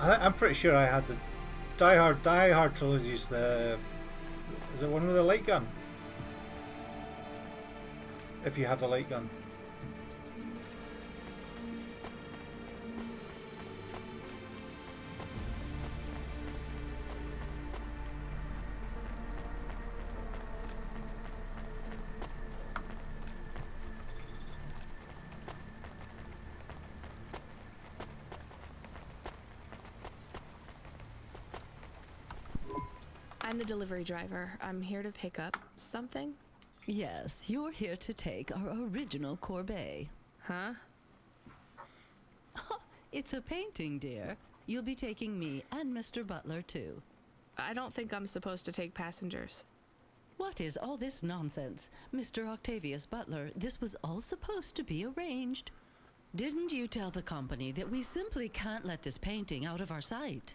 I'm pretty sure I had the Die Hard trilogies. Is it one with a light gun? If you had a light gun.
I'm the delivery driver. I'm here to pick up something.
Yes, you're here to take our original Corbeil.
Huh?
It's a painting, dear. You'll be taking me and Mr. Butler, too.
I don't think I'm supposed to take passengers.
What is all this nonsense? Mr. Octavius Butler, this was all supposed to be arranged. Didn't you tell the company that we simply can't let this painting out of our sight?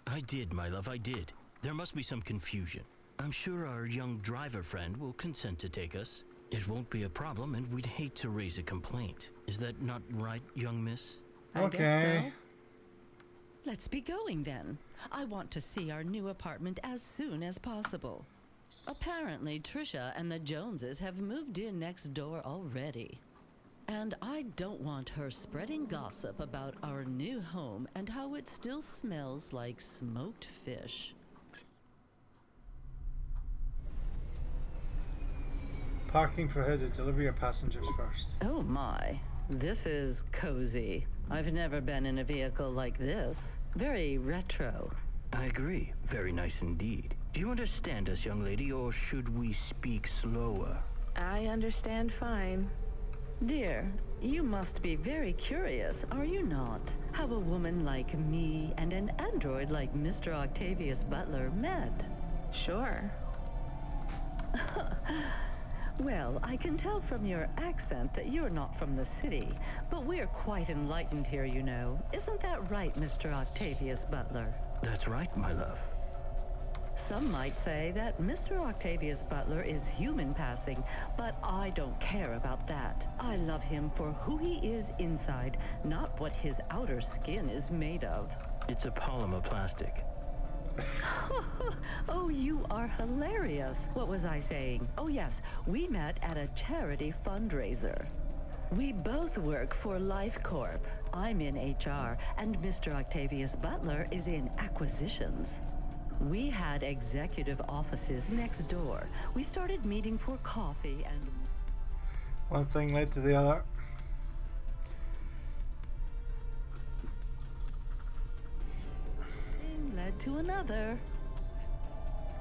I did, my love, I did. There must be some confusion. I'm sure our young driver friend will consent to take us. It won't be a problem, and we'd hate to raise a complaint. Is that not right, young miss?
I guess so.
Let's be going then. I want to see our new apartment as soon as possible. Apparently, Trisha and the Joneses have moved in next door already. And I don't want her spreading gossip about our new home and how it still smells like smoked fish.
Parking prohibited. Deliver your passengers first.
Oh my. This is cozy. I've never been in a vehicle like this. Very retro.
I agree. Very nice indeed. Do you understand us, young lady, or should we speak slower?
I understand fine.
Dear, you must be very curious, are you not? How a woman like me and an android like Mr. Octavius Butler met.
Sure.
Well, I can tell from your accent that you're not from the city, but we're quite enlightened here, you know. Isn't that right, Mr. Octavius Butler?
That's right, my love.
Some might say that Mr. Octavius Butler is human passing, but I don't care about that. I love him for who he is inside, not what his outer skin is made of.
It's a polymer plastic.
Oh, you are hilarious. What was I saying? Oh yes, we met at a charity fundraiser. We both work for Life Corp. I'm in HR, and Mr. Octavius Butler is in acquisitions. We had executive offices next door. We started meeting for coffee and...
One thing led to the other.
Led to another.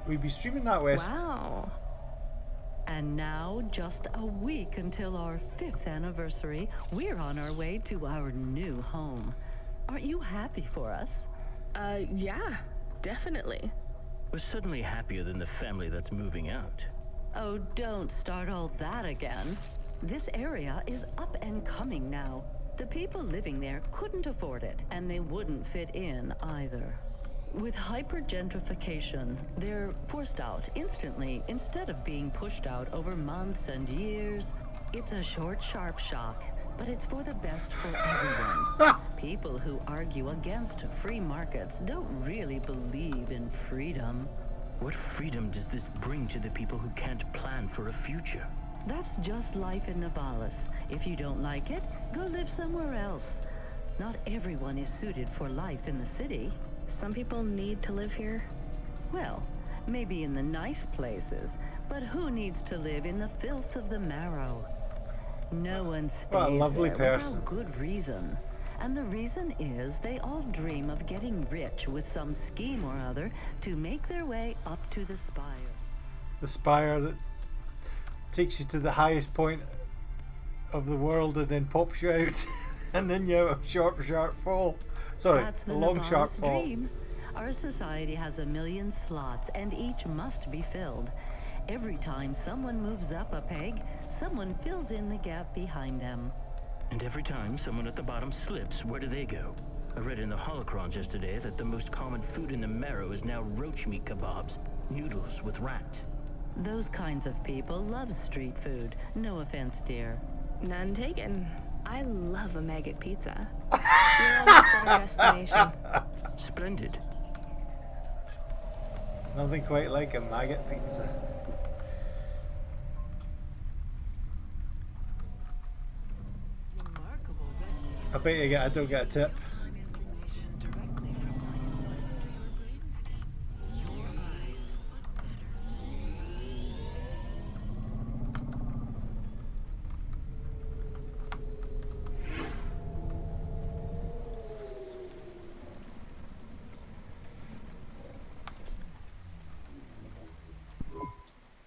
We'd be streaming that west.
Wow.
And now, just a week until our 5th anniversary, we're on our way to our new home. Aren't you happy for us?
Yeah, definitely.
We're suddenly happier than the family that's moving out.
Oh, don't start all that again. This area is up and coming now. The people living there couldn't afford it, and they wouldn't fit in either. With hypergentrification, they're forced out instantly instead of being pushed out over months and years. It's a short, sharp shock, but it's for the best for everyone. People who argue against free markets don't really believe in freedom.
What freedom does this bring to the people who can't plan for a future?
That's just life in Nivalis. If you don't like it, go live somewhere else. Not everyone is suited for life in the city.
Some people need to live here.
Well, maybe in the nice places, but who needs to live in the filth of the marrow? No one stays
What a lovely
there
person.
without good reason. And the reason is they all dream of getting rich with some scheme or other to make their way up to the spire.
The spire that takes you to the highest point of the world and then pops you out. And then you have a sharp fall. Sorry,
That's the
a long sharp
Nivalis
fall.
dream. Our society has 1,000,000 slots, and each must be filled. Every time someone moves up a peg, someone fills in the gap behind them.
And every time someone at the bottom slips, where do they go? I read in the holocrons yesterday that the most common food in the marrow is now roach meat kebabs, noodles with rat.
Those kinds of people love street food. No offense, dear.
None taken. I love a maggot pizza. We're almost at our destination.
Splendid.
Nothing quite like a maggot pizza. I bet you don't get a tip.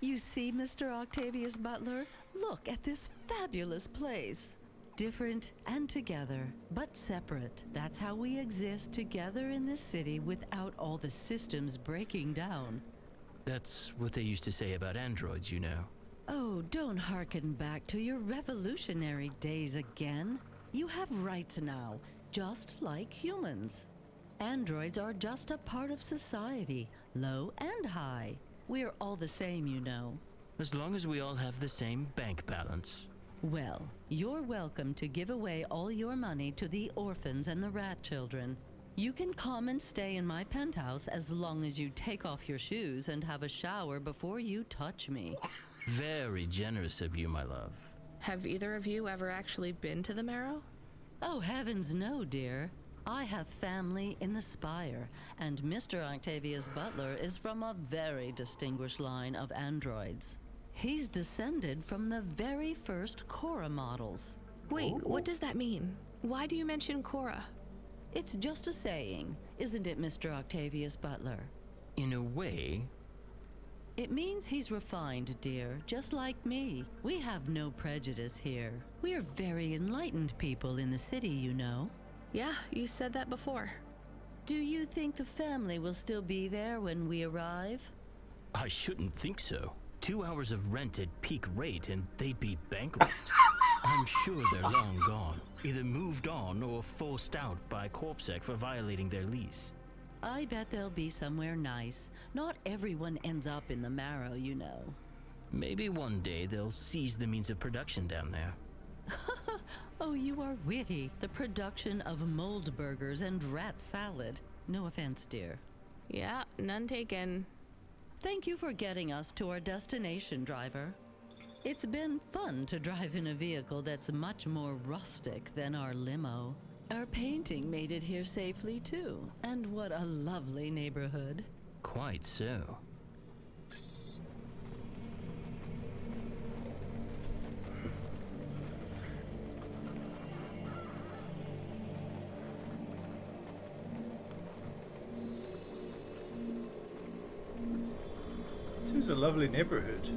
You see, Mr. Octavius Butler? Look at this fabulous place. Different and together, but separate. That's how we exist together in this city without all the systems breaking down.
That's what they used to say about androids, you know.
Oh, don't hearken back to your revolutionary days again. You have rights now, just like humans. Androids are just a part of society, low and high. We're all the same, you know.
As long as we all have the same bank balance.
Well, you're welcome to give away all your money to the orphans and the rat children. You can come and stay in my penthouse as long as you take off your shoes and have a shower before you touch me.
Very generous of you, my love.
Have either of you ever actually been to the Marrow?
Oh, heavens no, dear. I have family in the Spire, and Mr. Octavius Butler is from a very distinguished line of androids. He's descended from the very first Cora models.
Wait, what does that mean? Why do you mention Cora?
It's just a saying, isn't it, Mr. Octavius Butler?
In a way.
It means he's refined, dear, just like me. We have no prejudice here. We're very enlightened people in the city, you know.
Yeah, you said that before.
Do you think the family will still be there when we arrive?
I shouldn't think so. 2 hours of rent at peak rate and they'd be bankrupt. I'm sure they're long gone, either moved on or forced out by Corpsec for violating their lease.
I bet they'll be somewhere nice. Not everyone ends up in the Marrow, you know.
Maybe one day they'll seize the means of production down there.
Oh, you are witty. The production of mold burgers and rat salad. No offense, dear.
Yeah, none taken.
Thank you for getting us to our destination, driver. It's been fun to drive in a vehicle that's much more rustic than our limo. Our painting made it here safely, too. And what a lovely neighborhood.
Quite so.
This is a lovely neighborhood.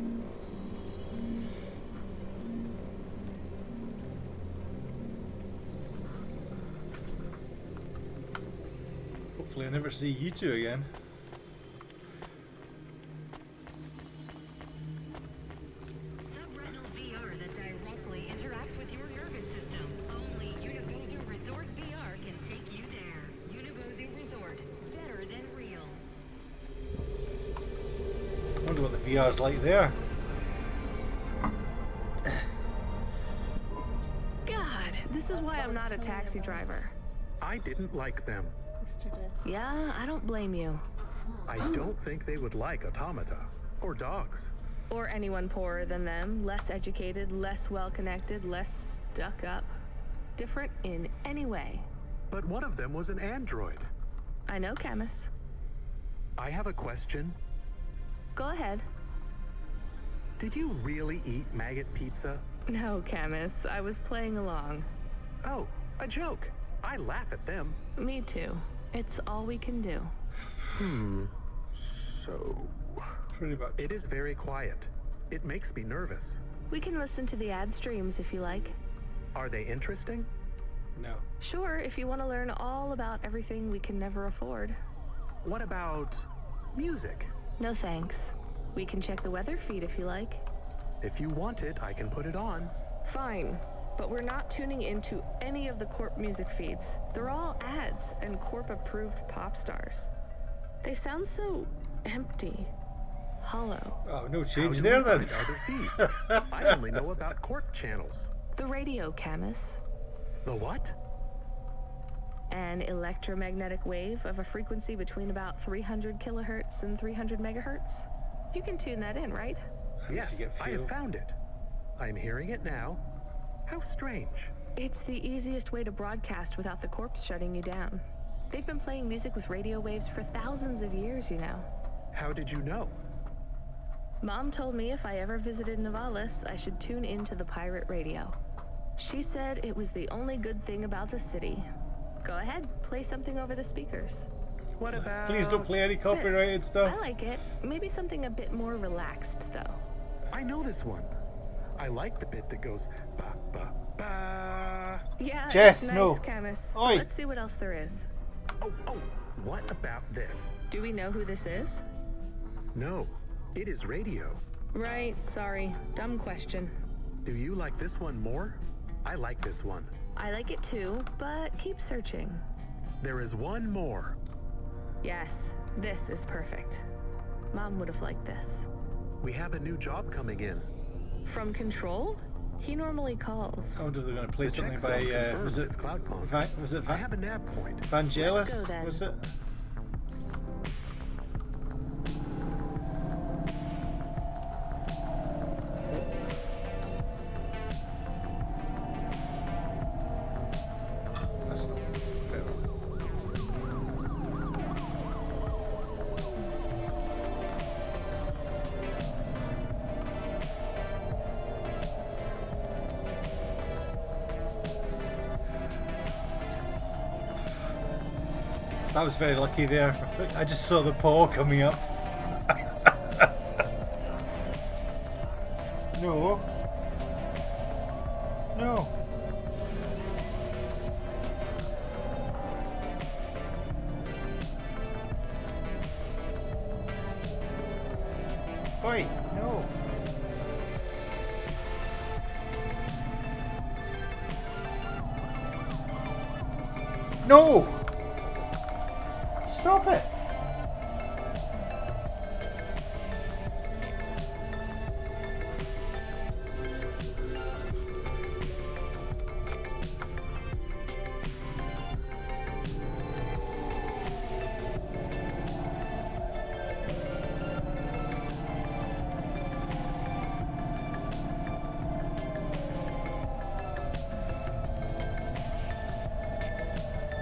Hopefully I never see you two again.
Subretinal VR that directly interacts with your nervous system. Only Unibozu Resort VR can take you there. Unibozu Resort, better than real.
I wonder what the VR's like there.
God, this is why I'm not a taxi driver.
I didn't like them.
Yeah, I don't blame you.
I don't think they would like automata or dogs.
Or anyone poorer than them, less educated, less well-connected, less stuck up. Different in any way.
But one of them was an android.
I know, Camus.
I have a question.
Go ahead.
Did you really eat maggot pizza?
No, Camus. I was playing along.
Oh, a joke. I laugh at them.
Me too. It's all we can do.
So...
Pretty much.
It is very quiet. It makes me nervous.
We can listen to the ad streams if you like.
Are they interesting?
No.
Sure, if you want to learn all about everything we can never afford.
What about music?
No thanks. We can check the weather feed if you like.
If you want it, I can put it on.
Fine, but we're not tuning into any of the Corp music feeds. They're all ads and Corp-approved pop stars. They sound so empty, hollow.
Oh, no
How
change
do
there
we
then.
find other feeds? I only know about Corp channels.
The radio, Camus.
The what?
An electromagnetic wave of a frequency between about 300 kilohertz and 300 megahertz. You can tune that in, right?
Yes, I have found it. I'm hearing it now. How strange.
It's the easiest way to broadcast without the corpse shutting you down. They've been playing music with radio waves for thousands of years, you know.
How did you know?
Mom told me if I ever visited Nivalis, I should tune into the pirate radio. She said it was the only good thing about the city. Go ahead, play something over the speakers.
What about...
Please don't play any copyrighted stuff.
I like it. Maybe something a bit more relaxed, though.
I know this one. I like the bit that goes ba ba ba.
Yeah,
Jess,
it's nice,
no.
Camus.
Oi.
Let's see what else there is.
Oh, what about this?
Do we know who this is?
No, it is radio.
Right, sorry. Dumb question.
Do you like this one more? I like this one.
I like it too, but keep searching.
There is one more.
Yes, this is perfect. Mom would have liked this.
We have a new job coming in.
From Control? He normally calls.
I wonder if they're going to play
The
something
check zone
by,
confirms
was it
it's Cloudpunk.
Was it
I have a nav point.
Vangelis?
Let's go then.
Was it? That's not very well. That was very lucky there. I just saw the paw coming up. No. No. Oi, no. No! Stop it!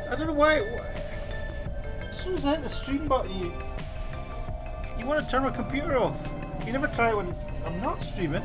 I don't know why. As soon as I hit the stream button, you want to turn my computer off. You never try it when I'm not streaming.